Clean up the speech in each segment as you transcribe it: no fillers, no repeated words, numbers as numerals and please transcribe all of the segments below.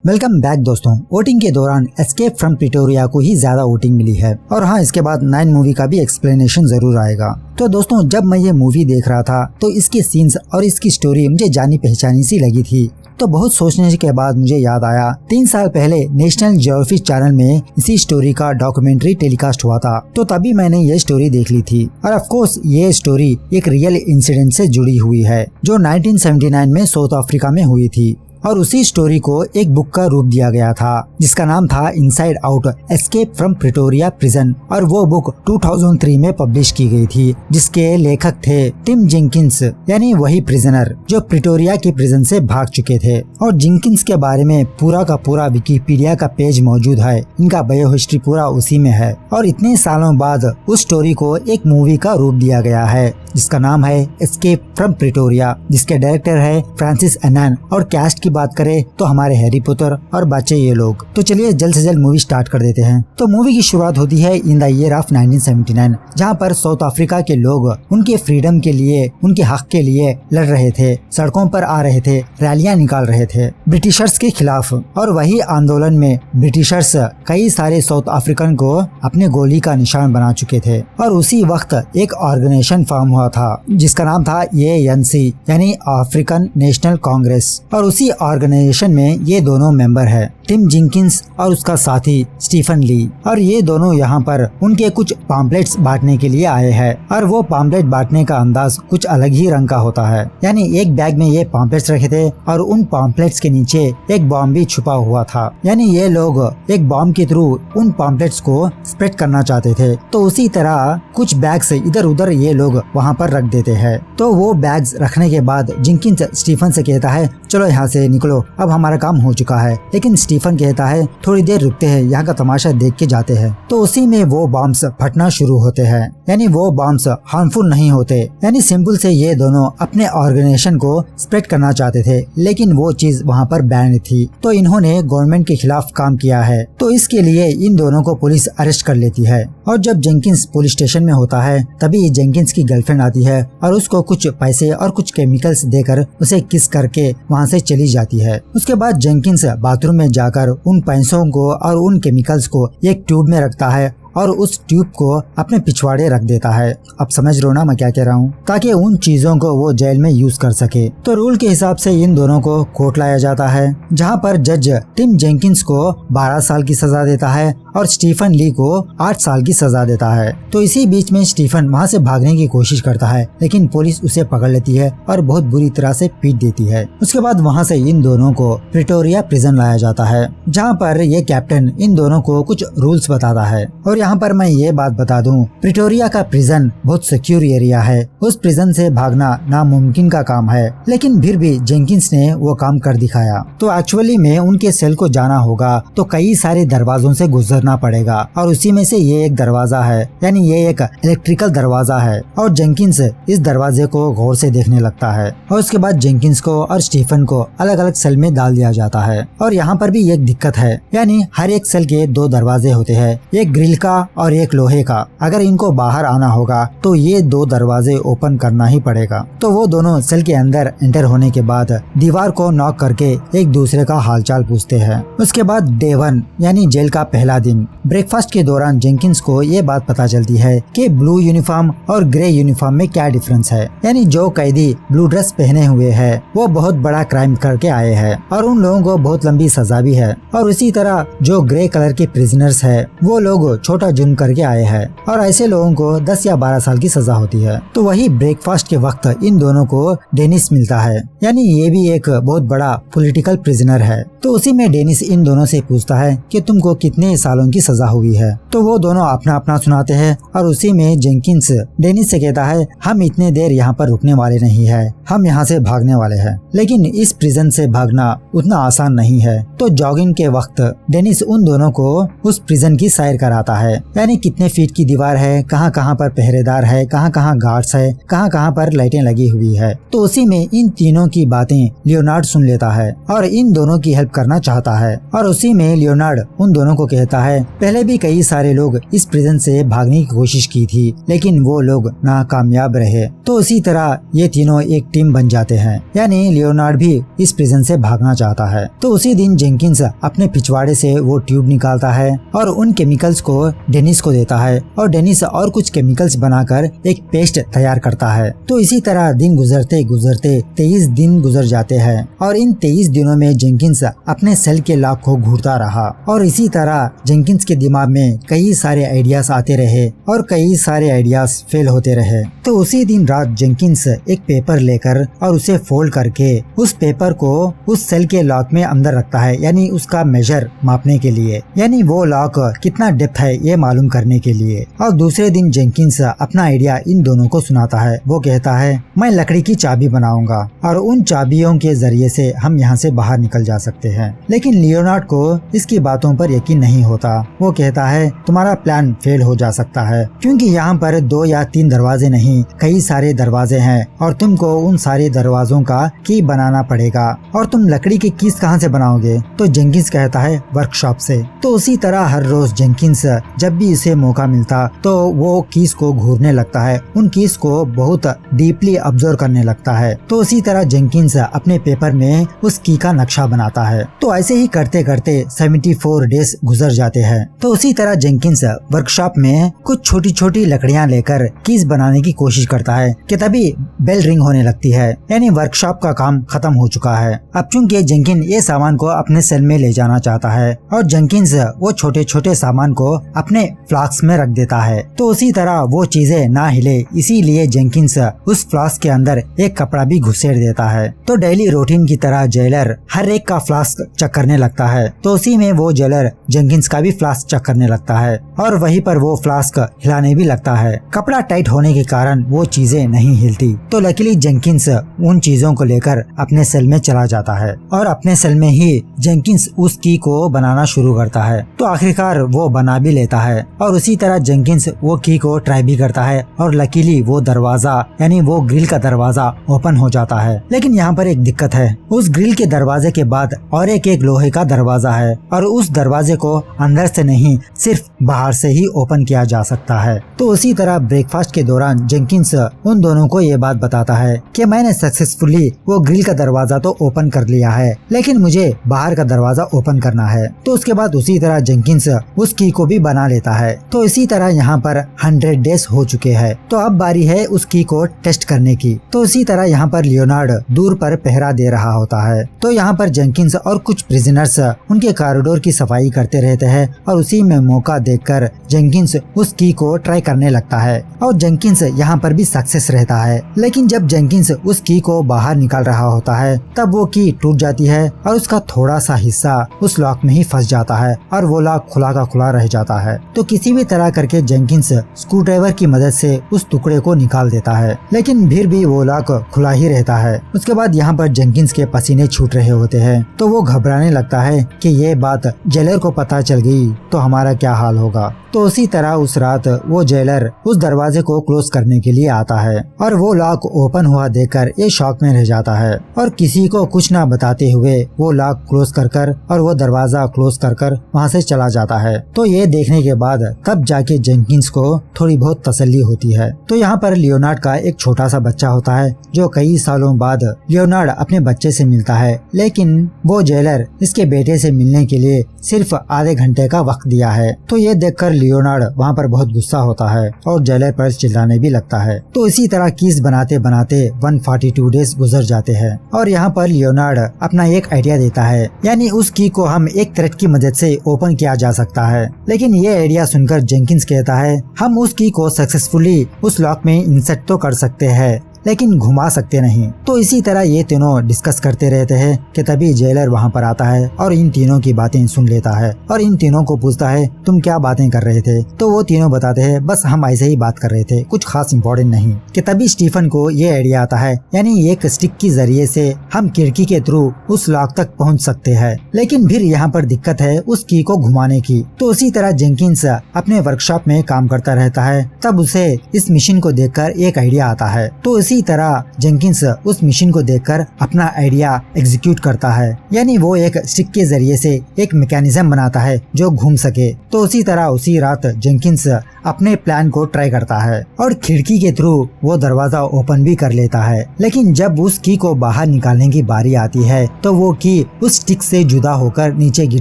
Welcome back दोस्तों। Voting के दौरान एस्केप फ्रॉम प्रिटोरिया को ही ज्यादा वोटिंग मिली है और हाँ, इसके बाद 9 मूवी का भी एक्सप्लेनेशन जरूर आएगा। तो दोस्तों, जब मैं ये मूवी देख रहा था तो इसके सीन्स और इसकी स्टोरी मुझे जानी पहचानी सी लगी थी। तो बहुत सोचने के बाद मुझे याद आया 3 साल पहले नेशनल ज्योग्राफिक चैनल में इसी स्टोरी का डॉक्यूमेंट्री टेलीकास्ट हुआ था। तो तभी मैंने ये स्टोरी देख ली थी और ऑफ कोर्स ये स्टोरी एक रियल इंसिडेंट से जुड़ी हुई है जो 1979 में साउथ अफ्रीका में हुई थी और उसी स्टोरी को एक बुक का रूप दिया गया था जिसका नाम था inside out escape from Pretoria prison और वो बुक 2003 में पब्लिश की गई थी जिसके लेखक थे टिम जेंकिंस, यानी वही प्रिजनर जो प्रिटोरिया की प्रिजन से भाग चुके थे। और जेंकिंस के बारे में पूरा का पूरा विकिपीडिया का पेज मौजूद है, इनका बायो हिस्ट्री पूरा उसी में है। और इतने सालों बाद उस स्टोरी को एक मूवी का रूप दिया गया है जिसका नाम है एस्केप फ्रॉम प्रिटोरिया, जिसके डायरेक्टर है फ्रांसिस एनान। और कैस्ट की बात करें तो हमारे हैरी पॉटर और बच्चे ये लोग। तो चलिए जल्द से जल्द मूवी स्टार्ट कर देते हैं। तो मूवी की शुरुआत होती है इन द ईयर ऑफ 1979, जहाँ पर साउथ अफ्रीका के लोग उनके फ्रीडम के लिए, उनके हक के लिए लड़ रहे थे, सड़कों पर आ रहे थे, रैलियां निकाल रहे थे ब्रिटिशर्स के खिलाफ। और वही आंदोलन में ब्रिटिशर्स कई सारे साउथ अफ्रीकन को अपने गोली का निशान बना चुके थे। और उसी वक्त एक ऑर्गेनाइजेशन फॉर्म हुआ था जिसका नाम था ANC, यानी अफ्रीकन नेशनल कांग्रेस। और उसी ऑर्गेनाइजेशन में ये दोनों मेंबर है, टिम जेंकिंस और उसका साथी स्टीफन ली। और ये दोनों यहाँ पर उनके कुछ पॉम्पलेट्स बांटने के लिए आए हैं। और वो पॉम्पलेट बांटने का अंदाज कुछ अलग ही रंग का होता है, यानी एक बैग में ये पॉम्पलेट्स रखे थे और उन पॉम्पलेट्स के नीचे एक बॉम्ब भी छुपा हुआ था। यानी ये लोग एक बॉम्ब के थ्रू उन पॉम्पलेट्स को स्प्रेड करना चाहते थे। तो उसी तरह कुछ बैग्स इधर उधर ये लोग वहाँ पर रख देते हैं। तो वो बैग्स रखने के बाद जेंकिंस स्टीफन से कहता है, चलो यहाँ से निकलो, अब हमारा काम हो चुका है। लेकिन स्टीफन कहता है, थोड़ी देर रुकते हैं, यहाँ का तमाशा देख के जाते हैं। तो उसी में वो बॉम्ब्स फटना शुरू होते हैं, यानी वो बॉम्ब्स हार्मफुल नहीं होते। यानी सिंपल से ये दोनों अपने ऑर्गेनाइजेशन को स्प्रेड करना चाहते थे, लेकिन वो चीज वहाँ पर बैन थी। तो इन्होंने गवर्नमेंट के खिलाफ काम किया है, तो इसके लिए इन दोनों को पुलिस अरेस्ट कर लेती है। और जब जेंकिंस पुलिस स्टेशन में होता है तभी जेंकिंस की गर्लफ्रेंड आती है और उसको कुछ पैसे और कुछ केमिकल्स देकर उसे किस करके वहाँ से चली जाती है। उसके बाद जेंकिंस बाथरूम में जाकर उन पैसों को और उन केमिकल्स को एक ट्यूब में रखता है और उस ट्यूब को अपने पिछवाड़े रख देता है। अब समझ रहे हो ना मैं क्या कह रहा हूँ, ताकि उन चीजों को वो जेल में यूज कर सके। तो रूल के हिसाब से इन दोनों को कोर्ट लाया जाता है, जहाँ पर जज टिम जेंकिंस को 12 साल की सजा देता है और स्टीफन ली को 8 साल की सजा देता है। तो इसी बीच में स्टीफन वहाँ से भागने की कोशिश करता है, लेकिन पुलिस उसे पकड़ लेती है और बहुत बुरी तरह से पीट देती है। उसके बाद वहाँ से इन दोनों को प्रिटोरिया प्रिजन लाया जाता है, जहाँ पर ये कैप्टन इन दोनों को कुछ रूल्स बताता है। और यहाँ पर मैं ये बात बता दूं, प्रिटोरिया का प्रिजन बहुत सिक्योर एरिया है, उस प्रिजन से भागना नामुमकिन का काम है। लेकिन फिर भी जेंकिंस ने वो काम कर दिखाया। तो एक्चुअली में उनके सेल को जाना होगा तो कई सारे दरवाजों से गुजरना पड़ेगा और उसी में से ये एक दरवाजा है, यानी ये एक इलेक्ट्रिकल दरवाजा है। और जेंकिंस इस दरवाजे को गौर से देखने लगता है और उसके बाद जेंकिंस को और स्टीफन को अलग अलग सेल में डाल दिया जाता है। और यहाँ पर भी एक दिक्कत है, यानी हर एक सेल के 2 दरवाजे होते हैं, एक ग्रिल का और एक लोहे का। अगर इनको बाहर आना होगा तो ये 2 दरवाजे ओपन करना ही पड़ेगा। तो वो दोनों सेल के अंदर एंटर होने के बाद दीवार को नॉक करके एक दूसरे का हालचाल पूछते हैं। उसके बाद डे 1 यानी जेल का पहला दिन, ब्रेकफास्ट के दौरान जेंकिंस को ये बात पता चलती है कि ब्लू यूनिफॉर्म और ग्रे यूनिफॉर्म में क्या डिफरेंस है। यानी जो कैदी ब्लू ड्रेस पहने हुए है वो बहुत बड़ा क्राइम करके आए हैं और उन लोगों को बहुत लंबी सजा भी है। और उसी तरह जो ग्रे कलर के प्रिजनर्स है वो लोग छोटा जुर्म करके आए हैं और ऐसे लोगों को 10 या 12 साल की सजा होती है। तो वही ब्रेकफास्ट के वक्त इन दोनों को डेनिस मिलता है, यानी ये भी एक बहुत बड़ा पॉलिटिकल प्रिजनर है। तो उसी में डेनिस इन दोनों से पूछता है कि तुमको कितने सालों की सजा हुई है। तो वो दोनों अपना अपना सुनाते हैं और उसी में जेंकिंस डेनिस से कहता है, हम इतने देर यहाँ पर रुकने वाले नहीं है, हम यहाँ से भागने वाले हैं। लेकिन इस प्रिजन से भागना उतना आसान नहीं है। तो जॉगिंग के वक्त डेनिस उन दोनों को उस प्रिजन की सैर कराता है है, यानी कितने फीट की दीवार है, कहाँ कहाँ पर पहरेदार है, कहाँ कहाँ गार्ड्स है, कहाँ कहाँ पर लाइटें लगी हुई है। तो उसी में इन तीनों की बातें लियोनार्ड सुन लेता है और इन दोनों की हेल्प करना चाहता है। और उसी में लियोनार्ड उन दोनों को कहता है पहले भी कई सारे लोग इस प्रिजन से भागने की कोशिश की थी, लेकिन वो लोग नाकामयाब रहे। तो उसी तरह ये तीनों एक टीम बन जाते हैं, यानी लियोनार्ड भी इस प्रिजन से भागना चाहता है। तो उसी दिन जेंकिंस अपने पिछवाड़े से वो ट्यूब निकालता है और उन केमिकल्स को डेनिस को देता है और डेनिस और कुछ केमिकल्स बनाकर एक पेस्ट तैयार करता है। तो इसी तरह दिन गुजरते गुजरते 23 दिन गुजर जाते हैं और इन 23 दिनों में जेंकिंस अपने सेल के लॉक को घूरता रहा और इसी तरह जेंकिंस के दिमाग में कई सारे आइडियाज आते रहे और कई सारे आइडियाज फेल होते रहे। तो उसी दिन रात जेंकिंस एक पेपर लेकर और उसे फोल्ड करके उस पेपर को उस सेल के लॉक में अंदर रखता है, यानी उसका मेजर मापने के लिए, यानी वो लॉक कितना डेप्थ है ये मालूम करने के लिए। और दूसरे दिन जेंकिंस अपना आइडिया इन दोनों को सुनाता है। वो कहता है मैं लकड़ी की चाबी बनाऊंगा और उन चाबियों के जरिए से हम यहाँ से बाहर निकल जा सकते हैं। लेकिन लियोनार्ड को इसकी बातों पर यकीन नहीं होता। वो कहता है तुम्हारा प्लान फेल हो जा सकता है, क्योंकि यहाँ पर 2 या 3 दरवाजे नहीं कई सारे दरवाजे हैं और तुमको उन सारे दरवाजों का की बनाना पड़ेगा। और तुम लकड़ी की कीज कहाँ से बनाओगे? तो जेंकिंस कहता है वर्कशॉप से। तो उसी तरह हर रोज जेंकिंस जब भी इसे मौका मिलता तो वो कीज को घूरने लगता है, उन कीज को बहुत डीपली ऑब्जर्व करने लगता है। तो उसी तरह जेंकिंस अपने पेपर में उस की का नक्शा बनाता है। तो ऐसे ही करते करते 74 डेज गुजर जाते हैं। तो उसी तरह जेंकिंस वर्कशॉप में कुछ छोटी छोटी लकड़ियां लेकर कीज बनाने की कोशिश करता है कि तभी बेल रिंग होने लगती है, यानी वर्कशॉप का काम खत्म हो चुका है। अब चूंकि जेंकिंस ये सामान को अपने सेल में ले जाना चाहता है और जेंकिंस वो छोटे छोटे सामान को अपने फ्लास्क में रख देता है। तो उसी तरह वो चीजें ना हिले, इसीलिए जेंकिंस उस फ्लास्क के अंदर एक कपड़ा भी घुसेड़ देता है। तो डेली रूटीन की तरह जेलर हर एक का फ्लास्क चेक करने लगता है। तो उसी में वो जेलर जेंकिंस का भी फ्लास्क चेक करने लगता है और वहीं पर वो फ्लास्क हिलाने भी लगता है। कपड़ा टाइट होने के कारण वो चीजें नहीं हिलती। तो लकीली जेंकिंस उन चीजों को लेकर अपने सेल में चला जाता है और अपने सेल में ही जेंकिंस उस की को बनाना शुरू करता है। तो आखिरकार वो बना भी लेता है और उसी तरह जेंकिंस वो की को ट्राई भी करता है और लकीली वो दरवाजा यानी वो ग्रिल का दरवाजा ओपन हो जाता है। लेकिन यहाँ पर एक दिक्कत है, उस ग्रिल के दरवाजे के बाद और एक लोहे का दरवाजा है और उस दरवाजे को अंदर से नहीं सिर्फ बाहर से ही ओपन किया जा सकता है। तो उसी तरह ब्रेकफास्ट के दौरान जेंकिंस उन दोनों को ये बात बताता है कि मैंने सक्सेसफुली वो ग्रिल का दरवाजा तो ओपन कर लिया है, लेकिन मुझे बाहर का दरवाजा ओपन करना है। तो उसके बाद उसी तरह जेंकिंस उस की को भी बना लेता है। तो इसी तरह यहाँ पर 100 डेज हो चुके हैं। तो अब बारी है उस की को टेस्ट करने की। तो इसी तरह यहाँ पर लियोनार्ड दूर पर पहरा दे रहा होता है। तो यहाँ पर जेंकिंस और कुछ प्रिजनर्स उनके कॉरिडोर की सफाई करते रहते हैं और उसी में मौका देखकर जेंकिंस उस की को ट्राई करने लगता है और जेंकिंस यहाँ पर भी सक्सेस रहता है। लेकिन जब जेंकिंस उस की को बाहर निकाल रहा होता है तब वो की टूट जाती है और उसका थोड़ा सा हिस्सा उस लॉक में ही फंस जाता है और वो लॉक खुला का खुला रह जाता है। तो किसी भी तरह करके जेंकिंस स्क्रू ड्राइवर की मदद से उस टुकड़े को निकाल देता है, लेकिन फिर भी वो लॉक खुला ही रहता है। उसके बाद यहाँ पर जेंकिंस के पसीने छूट रहे होते हैं। तो वो घबराने लगता है कि ये बात जेलर को पता चल गई तो हमारा क्या हाल होगा। तो उसी तरह उस रात वो जेलर उस दरवाजे को क्लोज करने के लिए आता है और वो लॉक ओपन हुआ देखकर ये शॉक में रह जाता है और किसी को कुछ ना बताते हुए वो लॉक क्लोज कर और वो दरवाजा क्लोज कर वहाँ से चला जाता है। तो ये देखने के बाद तब जाके जेंकिंस को थोड़ी बहुत तसल्ली होती है। तो यहाँ पर लियोनार्ड का एक छोटा सा बच्चा होता है जो कई सालों बाद लियोनार्ड अपने बच्चे से मिलता है, लेकिन वो जेलर इसके बेटे से मिलने के लिए सिर्फ आधे घंटे का वक्त दिया है। तो ये देखकर लियोनार्ड वहाँ पर बहुत गुस्सा होता है और जेलर पर चिल्लाने भी लगता है। तो इसी तरह कीज बनाते बनाते 142 डेज गुजर जाते हैं और यहाँ पर लियोनार्ड अपना एक आइडिया देता है, यानी उस की को हम एक थ्रेड की मदद से ओपन किया जा सकता है। लेकिन ये आइडिया सुनकर जेंकिंस कहता है हम उस की को सक्सेसफुली उस लॉक में इंसर्ट तो कर सकते हैं, लेकिन घुमा सकते नहीं। तो इसी तरह ये तीनों डिस्कस करते रहते हैं कि तभी जेलर वहाँ पर आता है और इन तीनों की बातें सुन लेता है और इन तीनों को पूछता है तुम क्या बातें कर रहे थे। तो वो तीनों बताते हैं बस हम ऐसे ही बात कर रहे थे, कुछ खास इम्पोर्टेंट नहीं। कि तभी स्टीफन को ये आइडिया आता है, यानी एक स्टिक की जरिए से हम खिड़की के थ्रू उस लॉक तक पहुँच सकते हैं। लेकिन फिर यहाँ पर दिक्कत है उस की को घुमाने की। तो उसी तरह जेंकिंस अपने वर्कशॉप में काम करता रहता है, तब उसे इस मशीन को देखकर एक आइडिया आता है। तो इसी तरह जेंकिंस उस मशीन को देखकर अपना आइडिया एग्जीक्यूट करता है, यानी वो एक स्टिक के जरिए से एक मैकेनिज्म बनाता है जो घूम सके। तो उसी तरह उसी रात जेंकिंस अपने प्लान को ट्राई करता है और खिड़की के थ्रू वो दरवाजा ओपन भी कर लेता है। लेकिन जब उस की को बाहर निकालने की बारी आती है तो वो की उस स्टिक से जुदा होकर नीचे गिर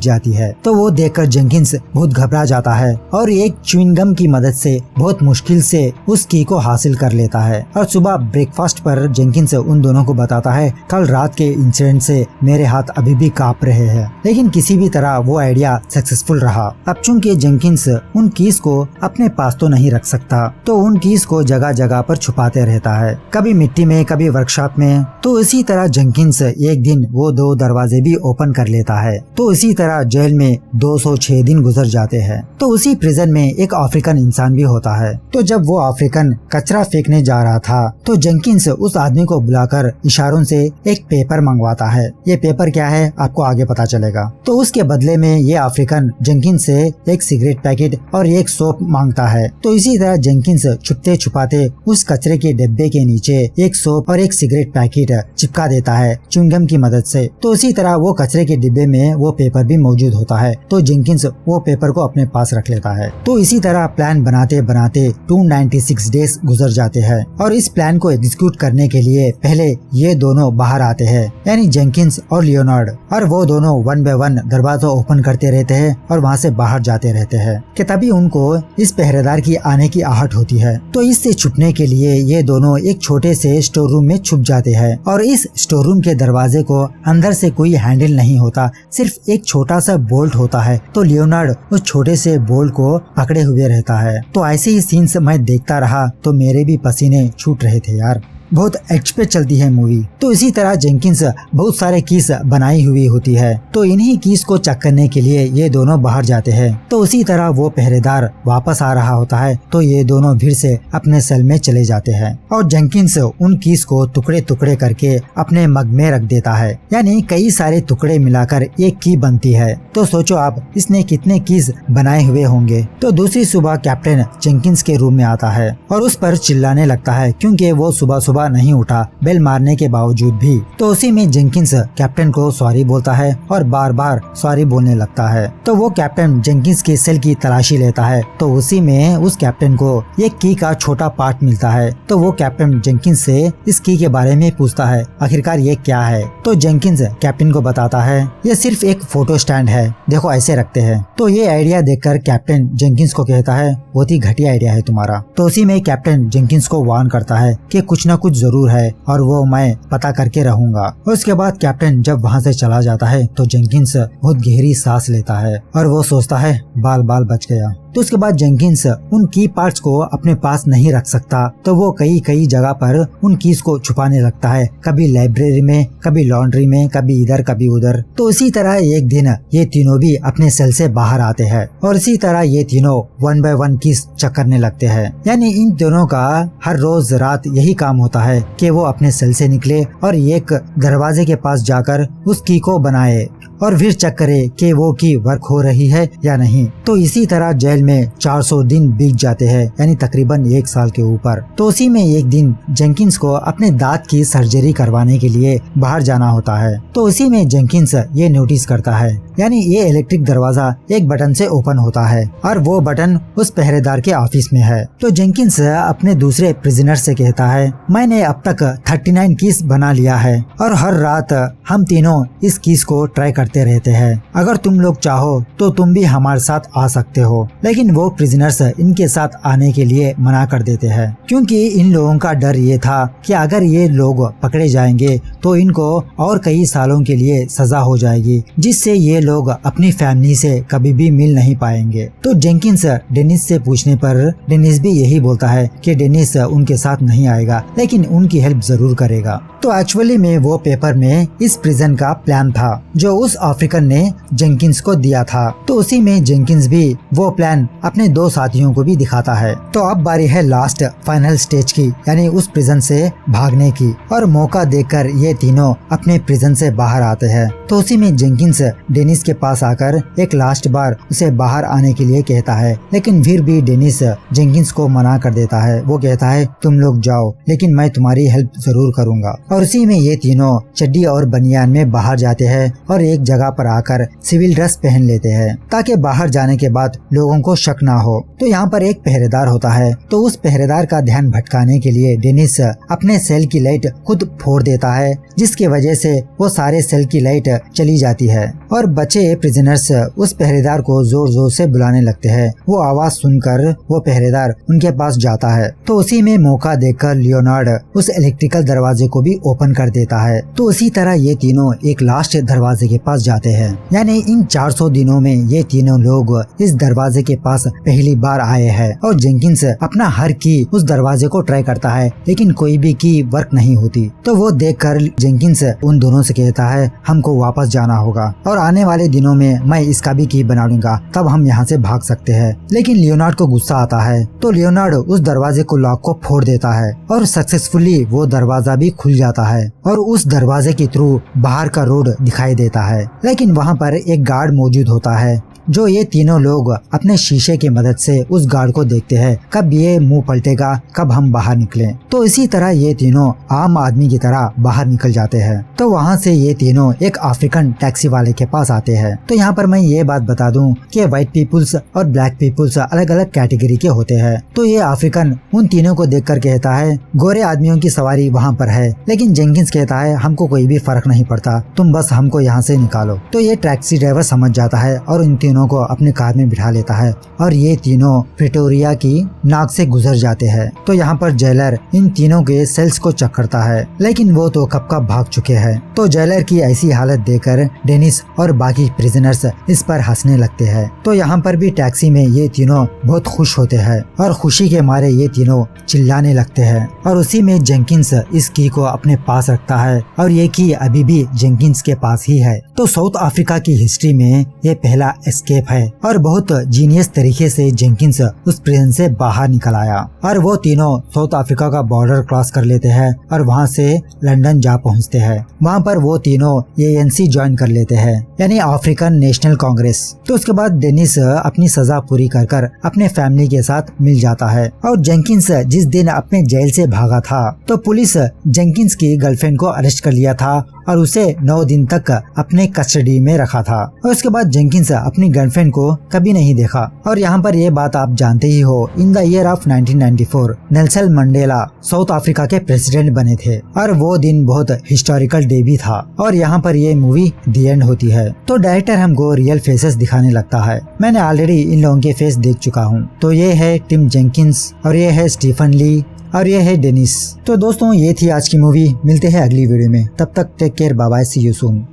जाती है। तो वो देखकर जेंकिंस बहुत घबरा जाता है और एक च्युइंगम की मदद से बहुत मुश्किल से उस की को हासिल कर लेता है। और सुबह ब्रेकफास्ट पर जेंकिंस उन दोनों को बताता है कल रात के इंसिडेंट से मेरे हाथ अभी भी कांप रहे हैं। लेकिन किसी भी तरह वो आइडिया सक्सेसफुल रहा। अब चूंकि जेंकिंस उन कीज को अपने पास तो नहीं रख सकता, तो उन कीज को जगह जगह पर छुपाते रहता है, कभी मिट्टी में कभी वर्कशॉप में। तो इसी तरह जेंकिंस एक दिन वो 2 दरवाजे भी ओपन कर लेता है। तो इसी तरह जेल में 206 दिन गुजर जाते हैं। तो उसी प्रिजन में एक अफ्रीकन इंसान भी होता है। तो जब वो अफ्रीकन कचरा फेंकने जा रहा था तो जेंकिंस उस आदमी को बुलाकर इशारों से एक पेपर मंगवाता है। ये पेपर क्या है आपको आगे पता चलेगा। तो उसके बदले में ये अफ्रीकन जेंकिंस से एक सिगरेट पैकेट और एक सोप मांगता है। तो इसी तरह जेंकिंस छुपते छुपाते उस कचरे के डिब्बे के नीचे एक सोप और एक सिगरेट पैकेट चिपका देता है च्युइंगम की मदद से। तो इसी तरह वो कचरे के डिब्बे में वो पेपर भी मौजूद होता है। तो जेंकिंस वो पेपर को अपने पास रख लेता है। तो इसी तरह प्लान बनाते बनाते 296 डेज गुजर जाते हैं और इस प्लान को एग्जीक्यूट करने के लिए पहले ये दोनों बाहर आते हैं, यानी जेंकिंस और लियोनार्ड, और वो दोनों 1 बाय 1 दरवाजा ओपन करते रहते हैं और वहाँ से बाहर जाते रहते हैं। कि तभी उनको इस पहरेदार की आने की आहट होती है। तो इससे छुपने के लिए ये दोनों एक छोटे से स्टोर रूम में छुप जाते हैं और इस स्टोर रूम के दरवाजे को अंदर से कोई हैंडल नहीं होता, सिर्फ एक छोटा सा बोल्ट होता है। तो लियोनार्ड उस छोटे से बोल्ट को पकड़े हुए रहता है। तो ऐसे ही सीन्स मैं देखता रहा तो मेरे भी पसीने छूट रहे थे यार। बहुत एज पे चलती है मूवी। तो इसी तरह जेंकिंस बहुत सारे कीस बनाई हुई होती है। तो इन्हीं कीस को चेक करने के लिए ये दोनों बाहर जाते हैं। तो उसी तरह वो पहरेदार वापस आ रहा होता है तो ये दोनों फिर से अपने सेल में चले जाते हैं और जेंकिंस उन कीस को टुकड़े टुकड़े करके अपने मग में रख देता है, यानी कई सारे टुकड़े मिलाकर एक की बनती है। तो सोचो आप इसने कितने कीस बनाए हुए होंगे। तो दूसरी सुबह कैप्टन जेंकिंस के रूम में आता है और उस पर चिल्लाने लगता है क्योंकि वो सुबह नहीं उठा बेल मारने के बावजूद भी। तो उसी में जेंकिंस कैप्टन को सॉरी बोलता है और बार बार सॉरी बोलने लगता है। तो वो कैप्टन जेंकिंस के सेल की तलाशी लेता है। तो उसी में उस कैप्टन को एक की का छोटा पार्ट मिलता है। तो वो कैप्टन जेंकिंस से इस की के बारे में पूछता है आखिरकार ये क्या है। तो जेंकिंस कैप्टन को बताता है ये सिर्फ एक फोटो स्टैंड है, देखो ऐसे रखते हैं। तो ये आइडिया देखकर कैप्टन जेंकिंस को कहता है बहुत ही घटिया आइडिया है तुम्हारा। तो उसी में कैप्टन जेंकिंस को वार्न करता है कि कुछ न कुछ जरूर है और वो मैं पता करके रहूंगा। उसके बाद कैप्टन जब वहाँ से चला जाता है तो जेंकिंस बहुत गहरी सांस लेता है और वो सोचता है बाल बाल बच गया। तो उसके बाद जेंकिंस उन की पार्ट्स को अपने पास नहीं रख सकता, तो वो कई कई जगह पर उन कीज को छुपाने लगता है, कभी लाइब्रेरी में, कभी लॉन्ड्री में, कभी इधर कभी उधर। तो इसी तरह एक दिन ये तीनों भी अपने सेल से बाहर आते हैं और इसी तरह ये तीनों 1 बाय 1 कीज चेक करने लगते हैं। यानी इन दोनों का हर रोज रात यही काम होता है कि वो अपने सेल से निकले और एक दरवाजे के पास जाकर उस की को बनाए और फिर चेक करे कि वो की वर्क हो रही है या नहीं। तो इसी तरह जेल में 400 दिन बीत जाते हैं, यानी तकरीबन 1 साल के ऊपर। तो उसी में एक दिन जेंकिंस को अपने दांत की सर्जरी करवाने के लिए बाहर जाना होता है। तो उसी में जेंकिंस ये नोटिस करता है, यानी ये इलेक्ट्रिक दरवाजा एक बटन से ओपन होता है और वो बटन उस पहरेदार के ऑफिस में है। तो जेंकिंस अपने दूसरे प्रिजनर से कहता है मैंने अब तक 39 कीस बना लिया है और हर रात हम तीनों इस कीस को ट्राई करते रहते हैं। अगर तुम लोग चाहो तो तुम भी हमारे साथ आ सकते हो, लेकिन लेकिन वो प्रिजनर्स इनके साथ आने के लिए मना कर देते हैं, क्योंकि इन लोगों का डर ये था कि अगर ये लोग पकड़े जाएंगे तो इनको और कई सालों के लिए सजा हो जाएगी, जिससे ये लोग अपनी फैमिली से कभी भी मिल नहीं पाएंगे। तो जेंकिंस डेनिस से पूछने पर डेनिस भी यही बोलता है कि डेनिस उनके साथ नहीं आएगा, लेकिन उनकी हेल्प जरूर करेगा। तो एक्चुअली में वो पेपर में इस प्रिजन का प्लान था जो उस अफ्रीकन ने जेंकिंस को दिया था। तो उसी में जेंकिंस भी वो प्लान अपने दो साथियों को भी दिखाता है। तो अब बारी है लास्ट फाइनल स्टेज की, यानी उस प्रिजन से भागने की। और मौका देखकर ये तीनों अपने प्रिजन से बाहर आते हैं। तो उसी में जेंकिंस डेनिस के पास आकर एक लास्ट बार उसे बाहर आने के लिए कहता है, लेकिन फिर भी डेनिस जेंकिंस को मना कर देता है। वो कहता है तुम लोग जाओ, लेकिन मैं तुम्हारी हेल्प जरूर करूंगा। और उसी में ये तीनों चड्डी और बनियान में बाहर जाते हैं और एक जगह पर आकर सिविल ड्रेस पहन लेते हैं, ताकि बाहर जाने के बाद लोगों को शक ना हो। तो यहाँ पर एक पहरेदार होता है, तो उस पहरेदार का ध्यान भटकाने के लिए डेनिस अपने सेल की लाइट खुद फोड़ देता है, जिसकी वजह से वो सारे सेल की लाइट चली जाती है और बचे प्रिजनर्स उस पहरेदार को जोर जोर से बुलाने लगते हैं। वो आवाज सुनकर वो पहरेदार उनके पास जाता है। तो उसी में मौका देखकर लियोनार्ड उस इलेक्ट्रिकल दरवाजे को भी ओपन कर देता है। तो उसी तरह ये तीनों एक लास्ट दरवाजे के पास जाते हैं। यानी इन 400 दिनों में ये तीनों लोग इस दरवाजे के पास पहली बार आए हैं। और जेंकिंस अपना हर की उस दरवाजे को ट्राई करता है, लेकिन कोई भी की वर्क नहीं होती। तो वो देखकर जेंकिंस उन दोनों से कहता है हमको वापस जाना होगा और आने वाले दिनों में मैं इसका भी की बना लूंगा, तब हम यहाँ से भाग सकते हैं। लेकिन लियोनार्ड को गुस्सा आता है, तो लियोनार्ड उस दरवाजे को लॉक को फोड़ देता है और सक्सेसफुली वो दरवाजा भी खुल जाता है और उस दरवाजे के थ्रू बाहर का रोड दिखाई देता है। लेकिन वहाँ पर एक गार्ड मौजूद होता है, जो ये तीनों लोग अपने शीशे की मदद से उस गार्ड को देखते हैं, कब ये मुंह पलटेगा, कब हम बाहर निकलें। तो इसी तरह ये तीनों आम आदमी की तरह बाहर निकल जाते हैं। तो वहाँ से ये तीनों एक अफ्रीकन टैक्सी वाले के पास आते हैं। तो यहाँ पर मैं ये बात बता दूं कि व्हाइट पीपुल्स और ब्लैक पीपुल्स अलग अलग कैटेगरी के होते हैं। तो ये अफ्रीकन उन तीनों को देखकर कहता है गोरे आदमियों की सवारी वहाँ पर है, लेकिन जेंकिंस कहता है हमको कोई भी फर्क नहीं पड़ता, तुम बस हमको यहाँ से निकालो। तो ये टैक्सी ड्राइवर समझ जाता है और इन तीनों को अपने कार में बिठा लेता है और ये तीनों प्रिटोरिया की नाक से गुजर जाते हैं। तो यहाँ पर जेलर इन तीनों के सेल्स को चेक करता है, लेकिन वो तो कब का भाग चुके हैं। तो जेलर की ऐसी हालत देखकर डेनिस और बाकी प्रिजनर्स इस पर हंसने लगते हैं। तो यहाँ पर भी टैक्सी में ये तीनों बहुत खुश होते हैं और खुशी के मारे ये तीनों चिल्लाने लगते हैं। और उसी में जेंकिंस इस की को अपने पास रखता है और ये की अभी भी जेंकिंस के पास ही है। तो साउथ अफ्रीका की हिस्ट्री में ये पहला एस्केप है और बहुत जीनियस तरीके से जेंकिंस उस प्रिजन से बाहर निकल आया और वो तीनों साउथ अफ्रीका का बॉर्डर क्रॉस कर लेते हैं और वहाँ से लंदन जा पहुँचते हैं। वहाँ पर वो तीनों ANC ज्वाइन कर लेते हैं, यानी अफ्रीकन नेशनल कांग्रेस। तो उसके बाद डेनिस अपनी सजा पूरी कर अपने फैमिली के साथ मिल जाता है। और जेंकिंस जिस दिन अपने जेल से भागा था, तो पुलिस जेंकिंस की गर्लफ्रेंड को अरेस्ट कर लिया था और उसे 9 दिन तक अपने कस्टडी में रखा था। और उसके बाद जेंकिंस अपनी गर्लफ्रेंड को कभी नहीं देखा। और यहाँ पर ये बात आप जानते ही हो, in the year of 1994 Nelson Mandela south Africa के प्रेसिडेंट बने थे और वो दिन बहुत हिस्टोरिकल डे भी था। और यहाँ पर ये मूवी दी एंड होती है। तो डायरेक्टर हमको रियल फेसेस दिखाने लगता है। मैंने ऑलरेडी इन लोगों के फेस देख चुका हूँ। तो ये है टिम जेंकिंस और ये है स्टीफन ली और ये है डेनिस। तो दोस्तों ये थी आज की मूवी। मिलते हैं अगली वीडियो में, तब तक take care, bye bye, see you soon.